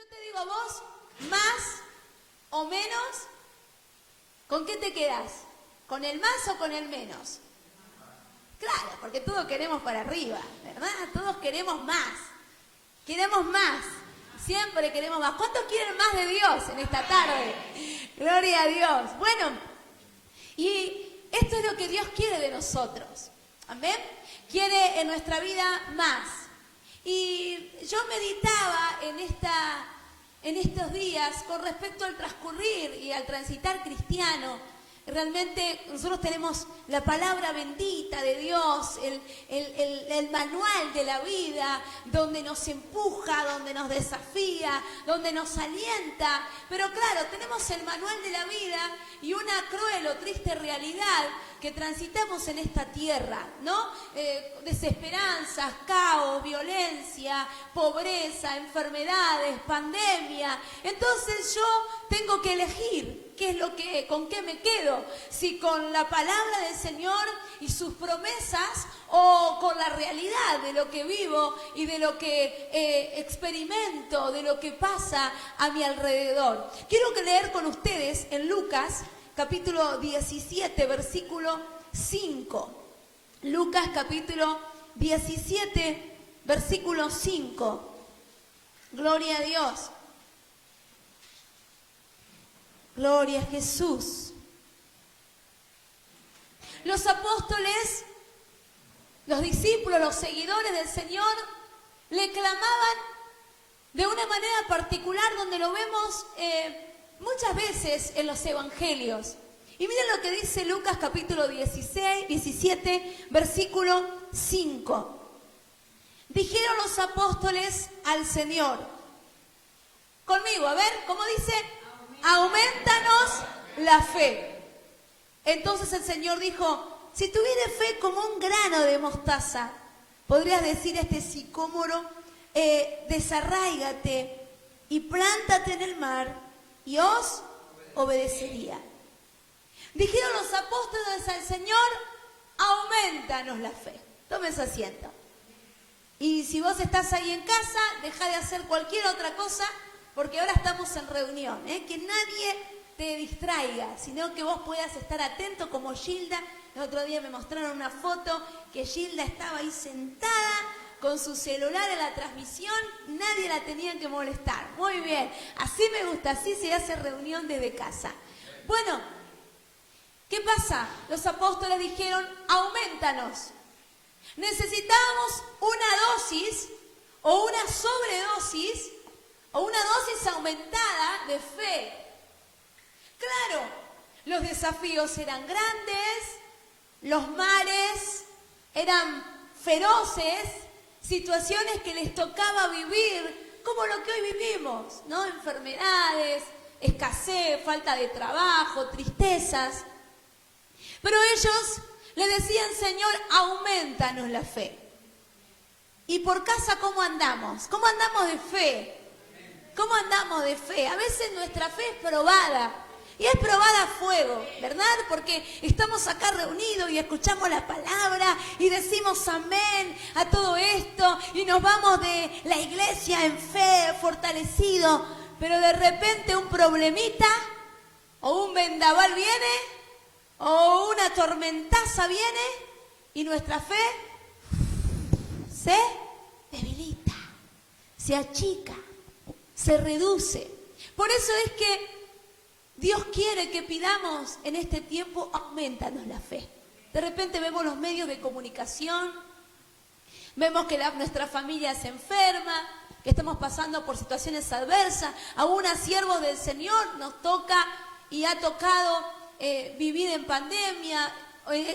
yo te digo a vos, más o menos, ¿con qué te quedás? ¿Con el más o con el menos? Claro, porque todos queremos para arriba, ¿verdad? Todos queremos más. Queremos más. Siempre queremos más. ¿Cuántos quieren más de Dios en esta tarde? Gloria a Dios. Bueno, y esto es lo que Dios quiere de nosotros. Amén. Quiere en nuestra vida más. Y yo meditaba en estos días con respecto al transcurrir y al transitar cristiano. Realmente nosotros tenemos la palabra bendita de Dios, el manual de la vida, donde nos empuja, donde nos desafía, donde nos alienta. Pero claro, tenemos el manual de la vida y una cruel o triste realidad que transitamos en esta tierra, ¿no? Desesperanzas, caos, violencia, pobreza, enfermedades, pandemia. Entonces yo tengo que elegir con qué me quedo, si con la palabra del Señor y sus promesas o con la realidad de lo que vivo y de lo que experimento, de lo que pasa a mi alrededor. Quiero leer con ustedes en Lucas capítulo 17, versículo 5. Lucas capítulo 17, versículo 5. Gloria a Dios. Gloria a Jesús. Los apóstoles, los discípulos, los seguidores del Señor, le clamaban de una manera particular donde lo vemos muchas veces en los evangelios. Y miren lo que dice Lucas capítulo 17, versículo 5. Dijeron los apóstoles al Señor. Conmigo, a ver, ¿cómo dice? Aumentanos la fe. Entonces el Señor dijo, si tuvieres fe como un grano de mostaza, podrías decir a este sicómoro, desarráigate y plántate en el mar, y os obedecería. Dijeron los apóstoles al Señor, aumentanos la fe. Tomen su asiento. Y si vos estás ahí en casa, deja de hacer cualquier otra cosa, porque ahora estamos en reunión, que nadie te distraiga, sino que vos puedas estar atento como Gilda. El otro día me mostraron una foto que Gilda estaba ahí sentada con su celular en la transmisión, nadie la tenía que molestar. Muy bien, así me gusta, así se hace reunión desde casa. Bueno, ¿qué pasa? Los apóstoles dijeron, aumentanos. Necesitábamos una dosis o una sobredosis o una dosis aumentada de fe. Claro, los desafíos eran grandes, los mares eran feroces, situaciones que les tocaba vivir, como lo que hoy vivimos, ¿no? Enfermedades, escasez, falta de trabajo, tristezas. Pero ellos le decían, Señor, aumentanos la fe. ¿Y por casa cómo andamos? ¿Cómo andamos de fe? ¿Cómo andamos de fe? A veces nuestra fe es probada. Y es probada a fuego, ¿verdad? Porque estamos acá reunidos y escuchamos la palabra y decimos amén a todo esto y nos vamos de la iglesia en fe, fortalecido. Pero de repente un problemita o un vendaval viene o una tormentaza viene y nuestra fe se debilita, se achica, se reduce. Por eso es que Dios quiere que pidamos en este tiempo, aumentanos la fe. De repente vemos los medios de comunicación, vemos que nuestra familia se enferma, que estamos pasando por situaciones adversas. Aún a siervos del Señor nos toca y ha tocado vivir en pandemia.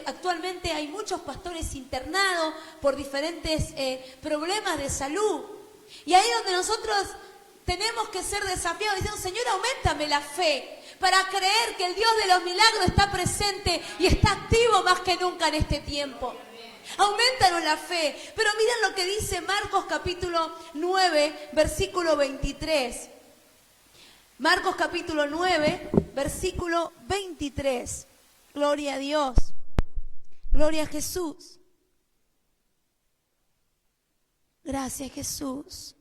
Actualmente hay muchos pastores internados por diferentes problemas de salud. Y ahí donde nosotros tenemos que ser desafiados diciendo, Señor, auméntame la fe para creer que el Dios de los milagros está presente y está activo más que nunca en este tiempo. Aumentanos la fe. Pero miren lo que dice Marcos capítulo 9, versículo 23. Marcos capítulo 9, versículo 23. Gloria a Dios. Gloria a Jesús. Gracias, Jesús.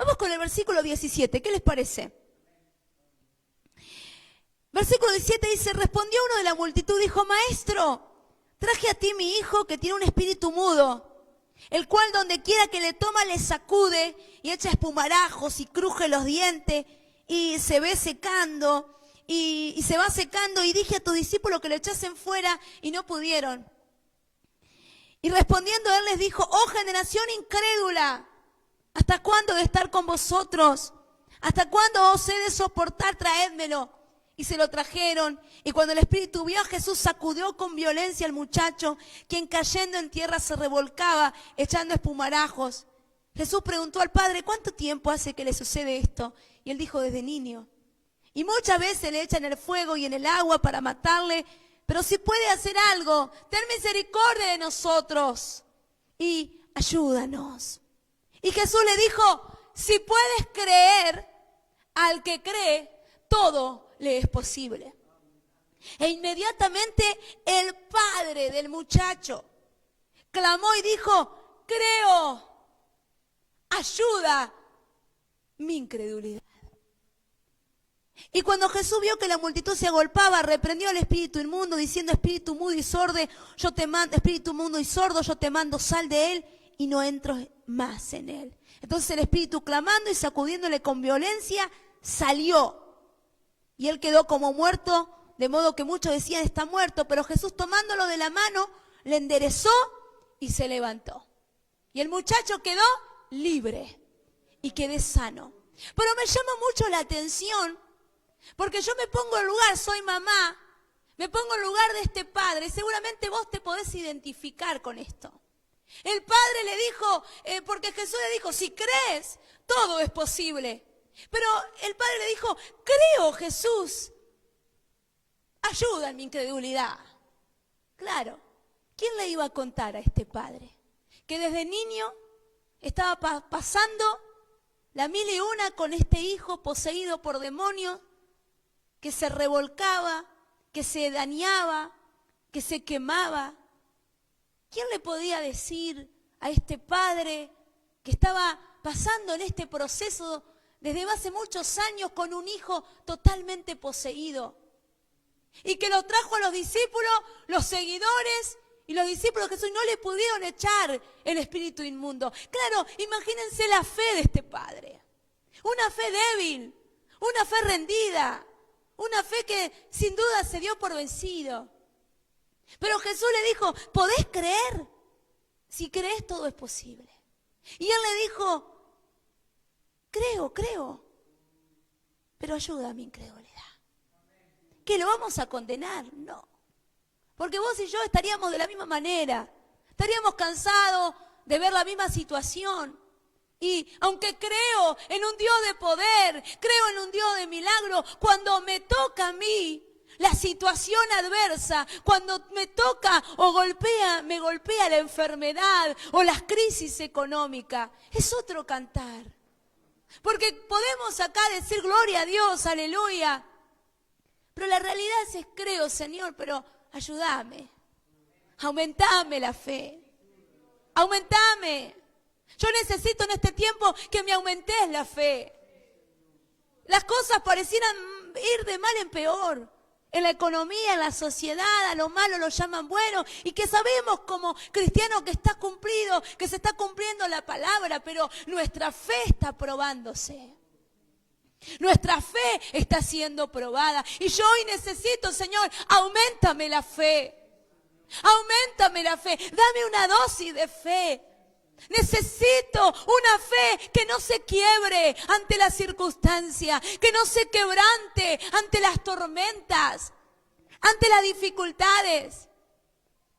Vamos con el versículo 17, ¿qué les parece? Versículo 17 dice, respondió uno de la multitud, dijo, Maestro, traje a ti mi hijo que tiene un espíritu mudo, el cual donde quiera que le toma le sacude y echa espumarajos y cruje los dientes y se ve secando y se va secando, y dije a tus discípulos que lo echasen fuera y no pudieron. Y respondiendo él les dijo, oh generación incrédula, ¿hasta cuándo de estar con vosotros? ¿Hasta cuándo os he de soportar? Traédmelo. Y se lo trajeron, y cuando el espíritu vio a Jesús, sacudió con violencia al muchacho, quien cayendo en tierra se revolcaba, echando espumarajos. Jesús preguntó al padre, ¿cuánto tiempo hace que le sucede esto? Y él dijo, desde niño. Y muchas veces le echan el fuego y en el agua para matarle, pero si puede hacer algo, ten misericordia de nosotros y ayúdanos. Y Jesús le dijo, si puedes creer, al que cree, todo le es posible. E inmediatamente el padre del muchacho clamó y dijo, creo, ayuda mi incredulidad. Y cuando Jesús vio que la multitud se agolpaba, reprendió al espíritu inmundo, diciendo, espíritu mudo y sordo, yo te mando, espíritu mudo y sordo, yo te mando, sal de él y no entres más en él. Entonces el espíritu, clamando y sacudiéndole con violencia, salió. Y él quedó como muerto, de modo que muchos decían, está muerto. Pero Jesús, tomándolo de la mano, le enderezó y se levantó. Y el muchacho quedó libre y quedé sano. Pero me llama mucho la atención, porque yo me pongo en lugar, soy mamá, me pongo en lugar de este padre. Seguramente vos te podés identificar con esto. El padre le dijo, porque Jesús le dijo, si crees, todo es posible. Pero el padre le dijo, creo, Jesús, ayuda en mi incredulidad. Claro, ¿quién le iba a contar a este padre? Que desde niño estaba pasando la mil y una con este hijo poseído por demonios, que se revolcaba, que se dañaba, que se quemaba. ¿Quién le podía decir a este padre que estaba pasando en este proceso desde hace muchos años con un hijo totalmente poseído? Y que lo trajo a los discípulos, los seguidores y los discípulos de Jesús, no le pudieron echar el espíritu inmundo. Claro, imagínense la fe de este padre. Una fe débil, una fe rendida, una fe que sin duda se dio por vencido. Pero Jesús le dijo, ¿podés creer? Si crees, todo es posible. Y él le dijo, creo, pero ayuda a mi incredulidad. ¿Que lo vamos a condenar? No. Porque vos y yo estaríamos de la misma manera. Estaríamos cansados de ver la misma situación. Y aunque creo en un Dios de poder, creo en un Dios de milagro, cuando me toca a mí la situación adversa, cuando me toca o me golpea la enfermedad o las crisis económicas, es otro cantar. Porque podemos acá decir gloria a Dios, aleluya. Pero la realidad es creo, Señor, pero ayúdame. Aumentame la fe. Aumentame. Yo necesito en este tiempo que me aumentes la fe. Las cosas parecieran ir de mal en peor. En la economía, en la sociedad, a lo malo lo llaman bueno. Y que sabemos como cristianos que está cumplido, que se está cumpliendo la palabra, pero nuestra fe está probándose. Nuestra fe está siendo probada. Y yo hoy necesito, Señor, auméntame la fe. Auméntame la fe. Dame una dosis de fe. Necesito una fe que no se quiebre ante las circunstancias, que no se quebrante ante las tormentas, ante las dificultades.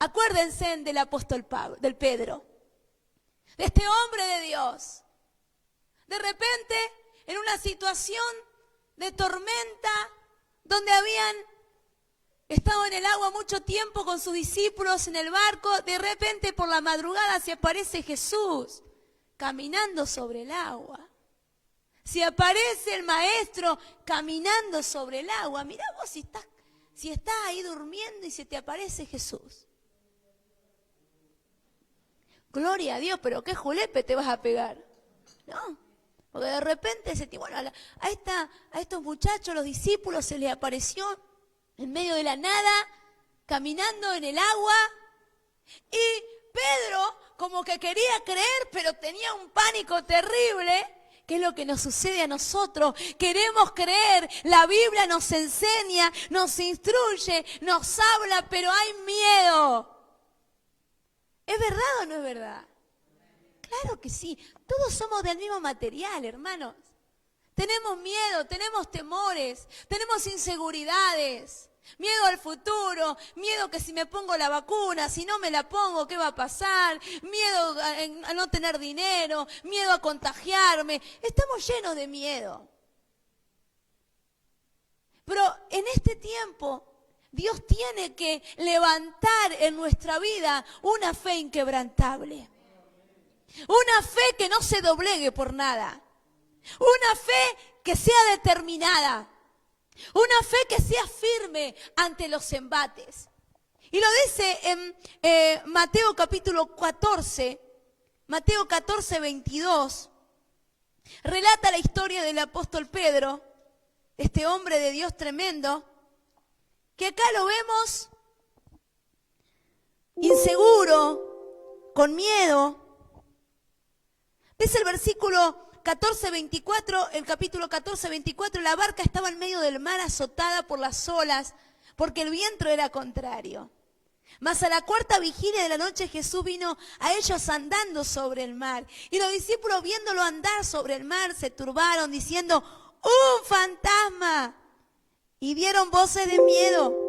Acuérdense del apóstol Pablo, del Pedro, de este hombre de Dios. De repente, en una situación de tormenta, donde habían estado en el agua mucho tiempo con sus discípulos en el barco, de repente por la madrugada se aparece Jesús caminando sobre el agua. Se aparece el maestro caminando sobre el agua. Mirá vos si estás ahí durmiendo y se te aparece Jesús. Gloria a Dios, pero qué julepe te vas a pegar. No, Porque de repente bueno, a estos muchachos, los discípulos, se les apareció en medio de la nada, caminando en el agua, y Pedro como que quería creer, pero tenía un pánico terrible. ¿Qué es lo que nos sucede a nosotros? Queremos creer, la Biblia nos enseña, nos instruye, nos habla, pero hay miedo. ¿Es verdad o no es verdad? Claro que sí, todos somos del mismo material, hermanos. Tenemos miedo, tenemos temores, tenemos inseguridades, miedo al futuro, miedo que si me pongo la vacuna, si no me la pongo, ¿qué va a pasar? Miedo a no tener dinero, miedo a contagiarme. Estamos llenos de miedo. Pero en este tiempo, Dios tiene que levantar en nuestra vida una fe inquebrantable. Una fe que no se doblegue por nada. Una fe que sea determinada. Una fe que sea firme ante los embates. Y lo dice en Mateo capítulo 14, Mateo 14, 22. Relata la historia del apóstol Pedro, este hombre de Dios tremendo, que acá lo vemos inseguro, con miedo. Dice el versículo 14:24, el capítulo 14:24, la barca estaba en medio del mar azotada por las olas, porque el viento era contrario. Mas a la cuarta vigilia de la noche Jesús vino a ellos andando sobre el mar. Y los discípulos, viéndolo andar sobre el mar, se turbaron diciendo: ¡un fantasma! Y dieron voces de miedo.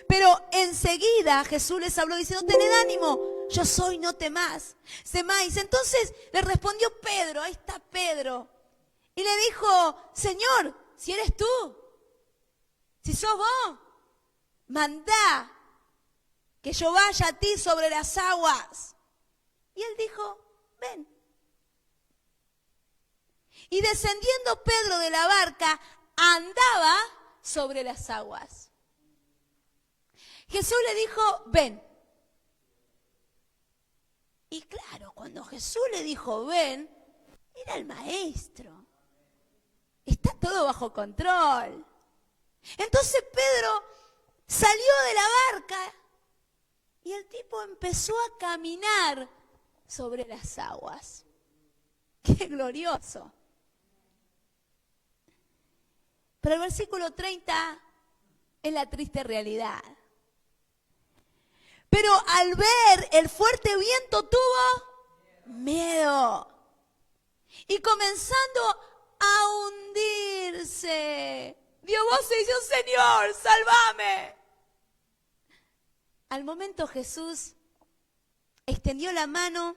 Pero enseguida Jesús les habló diciendo: tened ánimo, yo soy, no temáis. Entonces le respondió Pedro, ahí está Pedro, y le dijo: Señor, si eres tú, si sos vos, mandá que yo vaya a ti sobre las aguas. Y él dijo: ven. Y descendiendo Pedro de la barca, andaba sobre las aguas. Jesús le dijo: ven. Y claro, cuando Jesús le dijo ven, era el maestro. Está todo bajo control. Entonces Pedro salió de la barca y el tipo empezó a caminar sobre las aguas. ¡Qué glorioso! Pero el versículo 30 es la triste realidad. Pero al ver el fuerte viento tuvo miedo. Y comenzando a hundirse, dio voces y dijo: Señor, sálvame. Al momento Jesús extendió la mano,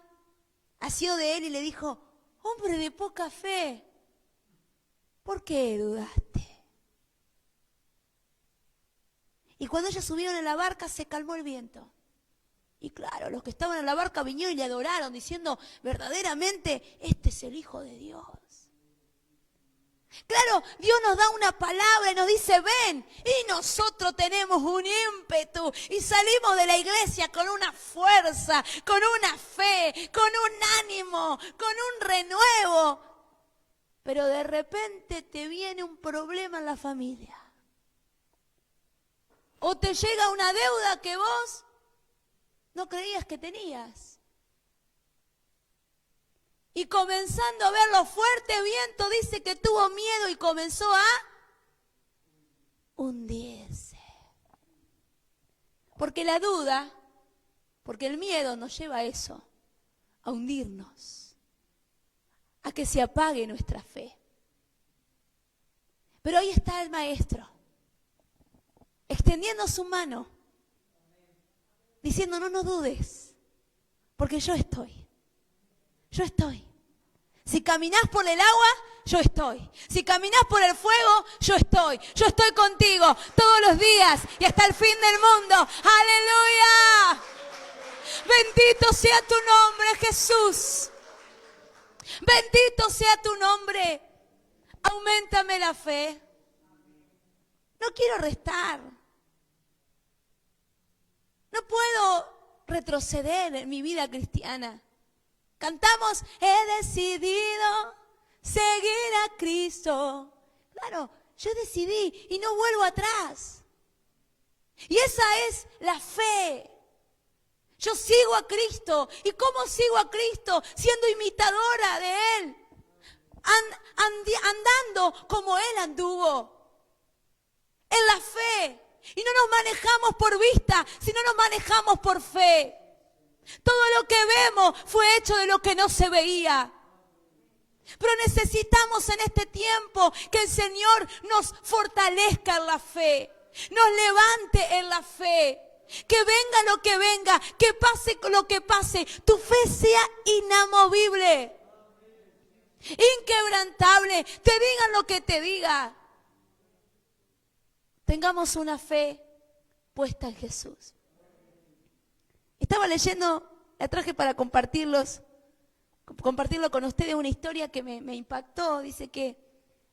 asió de él y le dijo: hombre de poca fe, ¿por qué dudaste? Y cuando ellos subieron en la barca se calmó el viento. Y claro, los que estaban en la barca vinieron y le adoraron, diciendo: verdaderamente, este es el Hijo de Dios. Claro, Dios nos da una palabra y nos dice ven, y nosotros tenemos un ímpetu y salimos de la iglesia con una fuerza, con una fe, con un ánimo, con un renuevo. Pero de repente te viene un problema en la familia. O te llega una deuda que vos no creías que tenías. Y comenzando a ver los fuertes vientos, dice que tuvo miedo y comenzó a hundirse. Porque la duda, porque el miedo nos lleva a eso, a hundirnos, a que se apague nuestra fe. Pero ahí está el maestro, extendiendo su mano, diciendo: no dudes, porque yo estoy. Yo estoy. Si caminás por el agua, yo estoy. Si caminás por el fuego, yo estoy. Yo estoy contigo todos los días y hasta el fin del mundo. ¡Aleluya! Bendito sea tu nombre, Jesús. Bendito sea tu nombre. Auméntame la fe. No quiero restar. No puedo retroceder en mi vida cristiana. Cantamos: he decidido seguir a Cristo. Claro, yo decidí y no vuelvo atrás. Y esa es la fe. Yo sigo a Cristo. ¿Y cómo sigo a Cristo? Siendo imitadora de Él. Andando como Él anduvo. En la fe. Y no nos manejamos por vista, sino nos manejamos por fe. Todo lo que vemos fue hecho de lo que no se veía. Pero necesitamos en este tiempo que el Señor nos fortalezca en la fe. Nos levante en la fe. Que venga lo que venga, que pase lo que pase, tu fe sea inamovible, inquebrantable, te digan lo que te diga. Tengamos una fe puesta en Jesús. Estaba leyendo, la traje para compartirlo con ustedes, una historia que me impactó. Dice que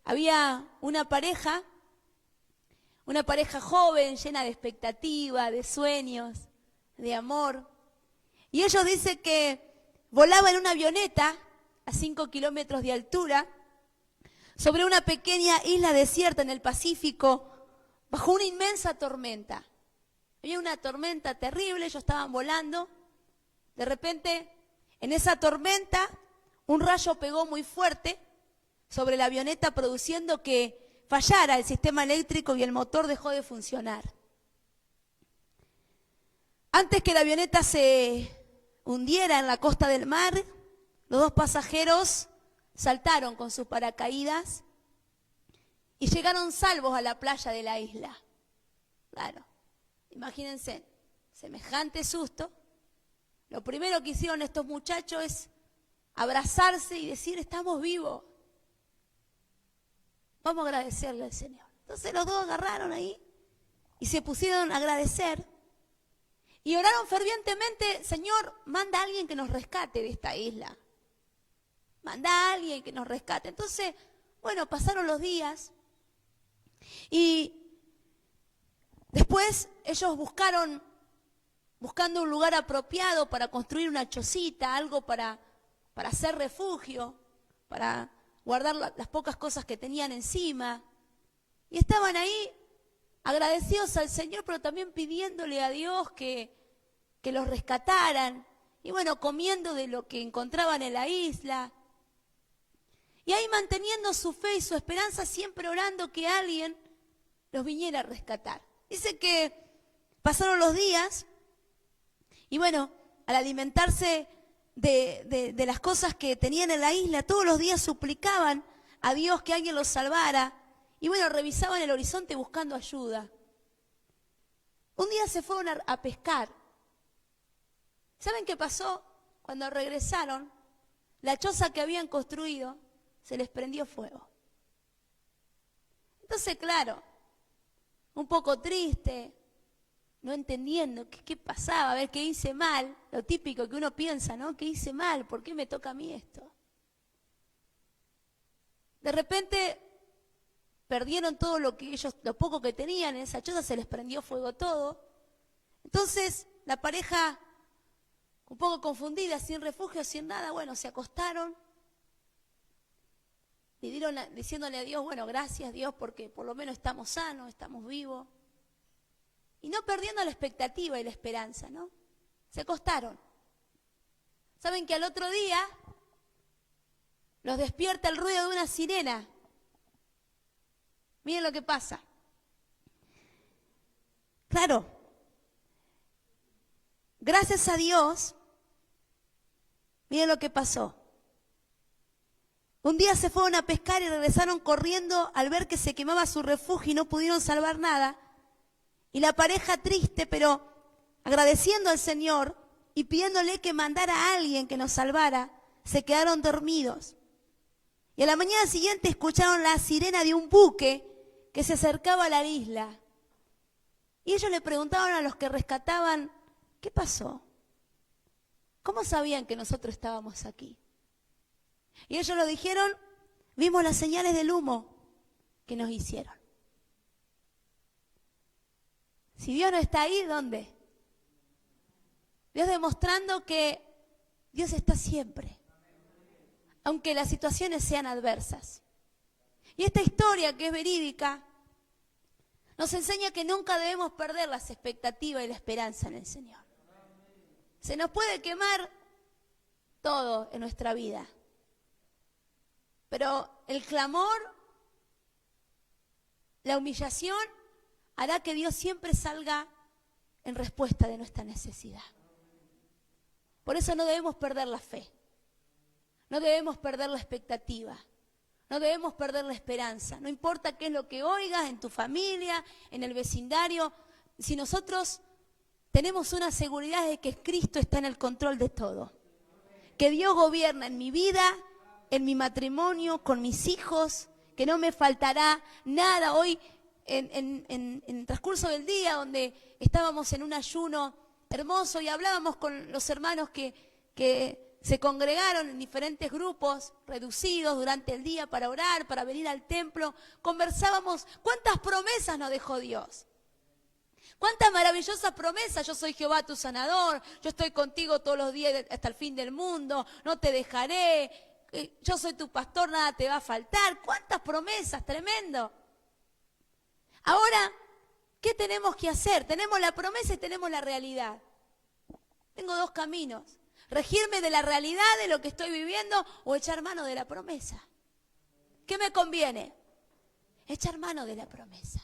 había una pareja joven, llena de expectativa, de sueños, de amor. Y ellos dicen que volaban en una avioneta a 5 kilómetros de altura sobre una pequeña isla desierta en el Pacífico bajo una inmensa tormenta. Había una tormenta terrible, ellos estaban volando. De repente, en esa tormenta, un rayo pegó muy fuerte sobre la avioneta, produciendo que fallara el sistema eléctrico y el motor dejó de funcionar. Antes que la avioneta se hundiera en la costa del mar, los dos pasajeros saltaron con sus paracaídas y llegaron salvos a la playa de la isla. Claro, imagínense, semejante susto. Lo primero que hicieron estos muchachos es abrazarse y decir, estamos vivos. Vamos a agradecerle al Señor. Entonces los dos agarraron ahí y se pusieron a agradecer. Y oraron fervientemente, Señor, manda a alguien que nos rescate de esta isla. Manda a alguien que nos rescate. Entonces, bueno, pasaron los días y después ellos buscando un lugar apropiado para construir una chocita, algo para hacer refugio, para guardar las pocas cosas que tenían encima. Y estaban ahí agradecidos al Señor, pero también pidiéndole a Dios que los rescataran. Y bueno, comiendo de lo que encontraban en la isla. Y ahí manteniendo su fe y su esperanza, siempre orando que alguien los viniera a rescatar. Dice que pasaron los días y bueno, al alimentarse de las cosas que tenían en la isla, todos los días suplicaban a Dios que alguien los salvara. Y bueno, revisaban el horizonte buscando ayuda. Un día se fueron a pescar. ¿Saben qué pasó? Cuando regresaron, la choza que habían construido se les prendió fuego. Entonces, claro, un poco triste, no entendiendo qué pasaba, a ver qué hice mal, lo típico que uno piensa, ¿no? ¿Qué hice mal? ¿Por qué me toca a mí esto? De repente perdieron todo lo poco que tenían en esa choza, se les prendió fuego todo. Entonces, la pareja, un poco confundida, sin refugio, sin nada, bueno, se acostaron. Diciéndole a Dios, bueno, gracias Dios porque por lo menos estamos sanos, estamos vivos. Y no perdiendo la expectativa y la esperanza, ¿no? Se acostaron. ¿Saben que al otro día los despierta el ruido de una sirena? Miren lo que pasa. Claro, gracias a Dios, miren lo que pasó. Un día se fueron a pescar y regresaron corriendo al ver que se quemaba su refugio y no pudieron salvar nada. Y la pareja triste, pero agradeciendo al Señor y pidiéndole que mandara a alguien que nos salvara, se quedaron dormidos. Y a la mañana siguiente escucharon la sirena de un buque que se acercaba a la isla. Y ellos le preguntaban a los que rescataban, ¿qué pasó? ¿Cómo sabían que nosotros estábamos aquí? Y ellos lo dijeron, vimos las señales del humo que nos hicieron. Si Dios no está ahí, ¿dónde? Dios demostrando que Dios está siempre. aunque las situaciones sean adversas. Y esta historia, que es verídica, nos enseña que nunca debemos perder las expectativas y la esperanza en el Señor. Se nos puede quemar todo en nuestra vida, pero el clamor, la humillación, hará que Dios siempre salga en respuesta de nuestra necesidad. Por eso no debemos perder la fe, no debemos perder la expectativa, no debemos perder la esperanza. No importa qué es lo que oigas en tu familia, en el vecindario, si nosotros tenemos una seguridad de que Cristo está en el control de todo, que Dios gobierna en mi vida, en mi matrimonio, con mis hijos, que no me faltará nada. Hoy, en el transcurso del día, donde estábamos en un ayuno hermoso y hablábamos con los hermanos que se congregaron en diferentes grupos reducidos durante el día para orar, para venir al templo, conversábamos cuántas promesas nos dejó Dios. Cuántas maravillosas promesas: yo soy Jehová tu sanador, yo estoy contigo todos los días hasta el fin del mundo, no te dejaré, yo soy tu pastor, nada te va a faltar. Cuántas promesas, tremendo. Ahora, ¿qué tenemos que hacer? Tenemos la promesa y tenemos la realidad. Tengo dos caminos: regirme de la realidad de lo que estoy viviendo o echar mano de la promesa. ¿Qué me conviene? Echar mano de la promesa.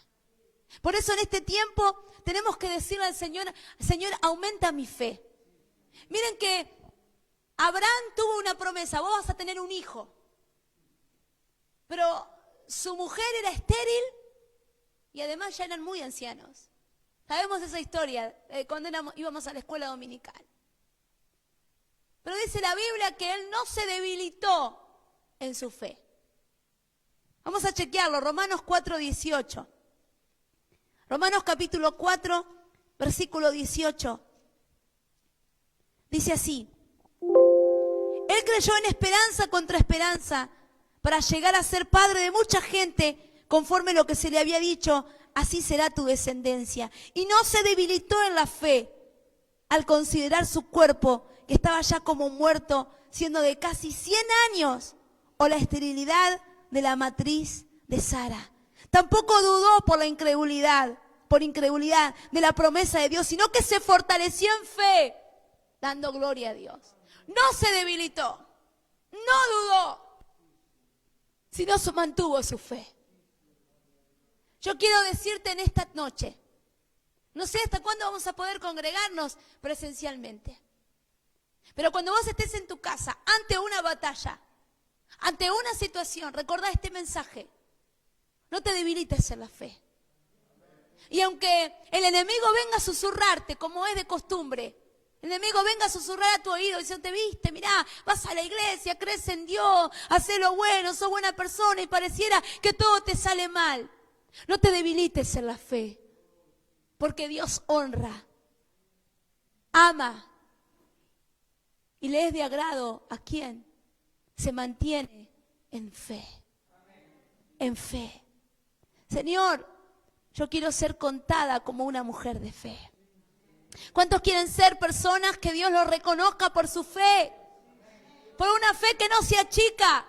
Por eso en este tiempo tenemos que decirle al Señor: Señor, aumenta mi fe. Miren que Abraham tuvo una promesa: vos vas a tener un hijo. Pero su mujer era estéril y además ya eran muy ancianos. Sabemos esa historia cuando íbamos a la escuela dominical. Pero dice la Biblia que él no se debilitó en su fe. Vamos a chequearlo, Romanos 4:18. Romanos capítulo 4, versículo 18. Dice así: Él creyó en esperanza contra esperanza para llegar a ser padre de mucha gente, conforme lo que se le había dicho: así será tu descendencia. Y no se debilitó en la fe al considerar su cuerpo, que estaba ya como muerto, siendo de casi 100 años, o la esterilidad de la matriz de Sara. Tampoco dudó por incredulidad de la promesa de Dios, sino que se fortaleció en fe, dando gloria a Dios. No se debilitó, no dudó, sino mantuvo su fe. Yo quiero decirte en esta noche, no sé hasta cuándo vamos a poder congregarnos presencialmente, pero cuando vos estés en tu casa, ante una batalla, ante una situación, recordá este mensaje: no te debilites en la fe. Y aunque el enemigo venga a susurrarte, como es de costumbre, el enemigo venga a susurrar a tu oído diciendo: viste, mirá, vas a la iglesia, crees en Dios, haces lo bueno, sos buena persona y pareciera que todo te sale mal. No te debilites en la fe, porque Dios honra, ama y le es de agrado a quien se mantiene en fe. En fe. Señor, yo quiero ser contada como una mujer de fe. ¿Cuántos quieren ser personas que Dios los reconozca por su fe? Por una fe que no se achica,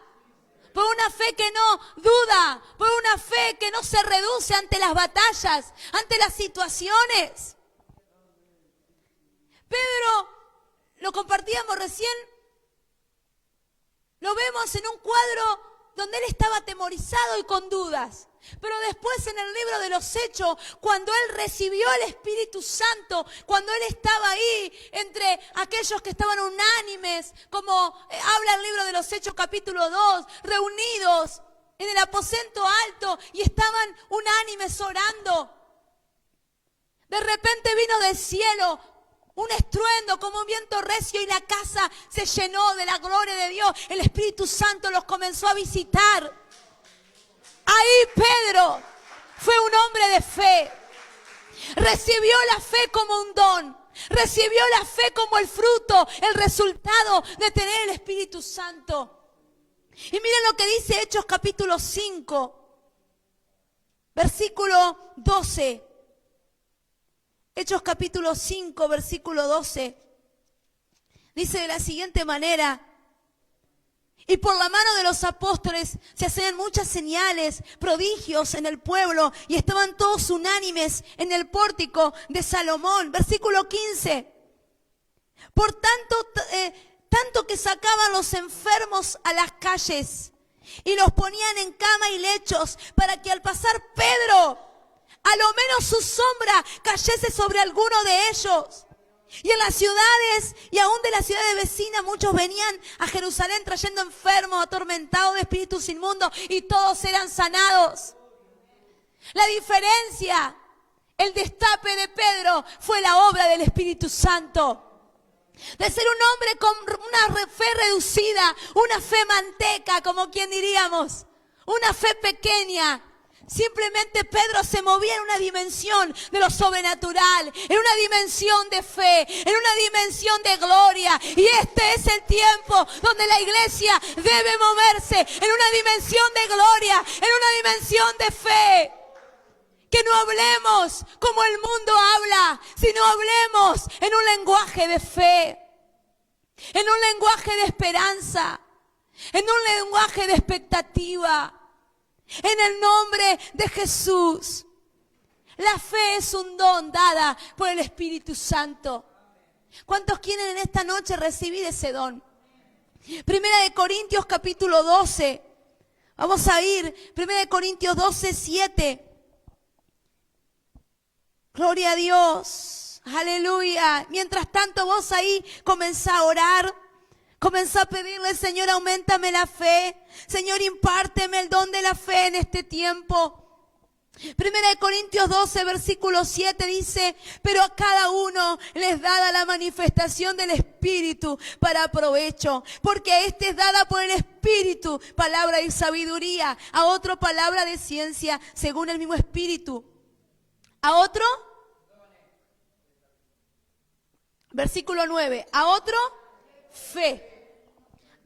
por una fe que no duda, por una fe que no se reduce ante las batallas, ante las situaciones. Pedro, lo compartíamos recién, lo vemos en un cuadro donde él estaba atemorizado y con dudas. Pero después en el libro de los Hechos, cuando él recibió el Espíritu Santo, cuando él estaba ahí entre aquellos que estaban unánimes, como habla el libro de los Hechos capítulo 2, reunidos en el aposento alto y estaban unánimes orando. De repente vino del cielo un estruendo como un viento recio y la casa se llenó de la gloria de Dios. El Espíritu Santo los comenzó a visitar. Ahí Pedro fue un hombre de fe. Recibió la fe como un don. Recibió la fe como el fruto, el resultado de tener el Espíritu Santo. Y miren lo que dice Hechos capítulo 5, versículo 12. Hechos capítulo 5, versículo 12. Dice de la siguiente manera: Y por la mano de los apóstoles se hacían muchas señales, prodigios en el pueblo, y estaban todos unánimes en el pórtico de Salomón. Versículo 15. Por tanto que sacaban los enfermos a las calles y los ponían en cama y lechos, para que al pasar Pedro, a lo menos su sombra cayese sobre alguno de ellos. Y en las ciudades y aún de las ciudades vecinas muchos venían a Jerusalén trayendo enfermos, atormentados de espíritus inmundos, y todos eran sanados. La diferencia, el destape de Pedro, fue la obra del Espíritu Santo. De ser un hombre con una fe reducida, una fe manteca, como quien diríamos, una fe pequeña. Simplemente Pedro se movía en una dimensión de lo sobrenatural, en una dimensión de fe, en una dimensión de gloria. Y este es el tiempo donde la iglesia debe moverse en una dimensión de gloria, en una dimensión de fe. Que no hablemos como el mundo habla, sino hablemos en un lenguaje de fe, en un lenguaje de esperanza, en un lenguaje de expectativa. En el nombre de Jesús. La fe es un don dada por el Espíritu Santo. ¿Cuántos quieren en esta noche recibir ese don? Primera de Corintios capítulo 12. Vamos a ir. Primera de Corintios 12, 7. Gloria a Dios. Aleluya. Mientras tanto vos ahí comenzá a orar. Comenzá a pedirle, Señor, auméntame la fe. Señor, impárteme el don de la fe en este tiempo. Primera de Corintios 12, versículo 7 dice: pero a cada uno les dada la manifestación del Espíritu para provecho. Porque a este es dada por el Espíritu palabra de sabiduría, a otro palabra de ciencia, según el mismo Espíritu. A otro, versículo 9, a otro, fe.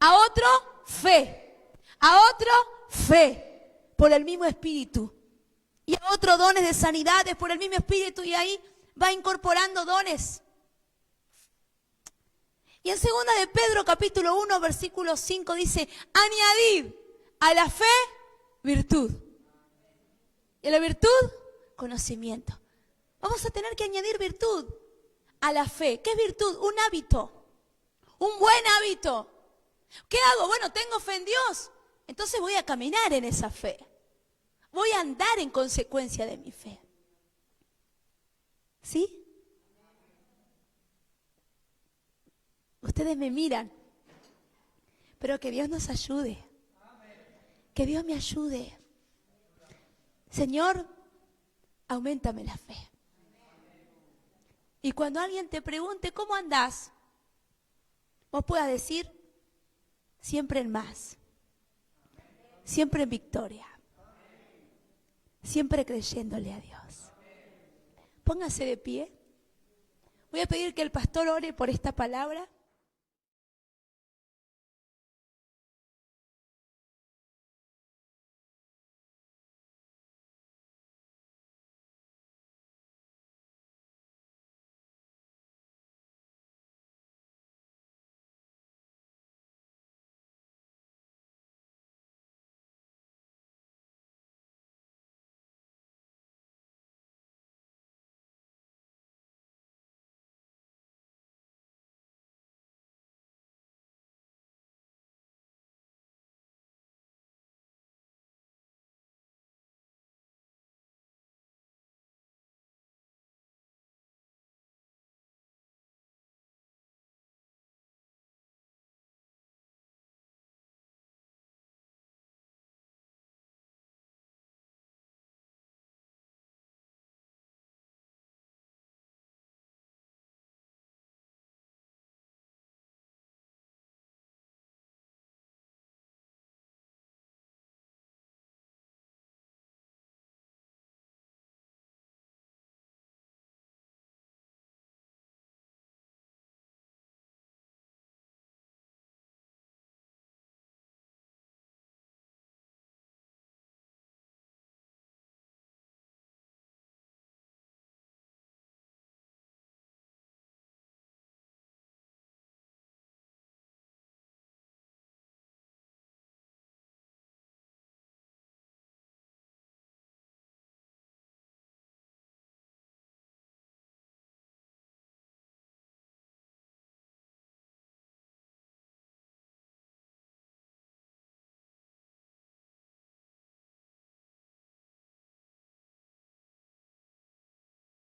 A otro, fe. A otro, fe. Por el mismo Espíritu. Y a otro, dones de sanidades por el mismo Espíritu. Y ahí va incorporando dones. Y en 2 de Pedro, capítulo 1, versículo 5, dice: añadid a la fe, virtud. Y a la virtud, conocimiento. Vamos a tener que añadir virtud a la fe. ¿Qué es virtud? Un hábito. Un buen hábito. ¿Qué hago? Bueno, tengo fe en Dios. Entonces voy a caminar en esa fe. Voy a andar en consecuencia de mi fe. ¿Sí? Ustedes me miran. Pero que Dios nos ayude. Que Dios me ayude. Señor, auméntame la fe. Y cuando alguien te pregunte cómo andás, vos puedas decir: siempre en más, siempre en victoria, siempre creyéndole a Dios. Póngase de pie. Voy a pedir que el pastor ore por esta palabra.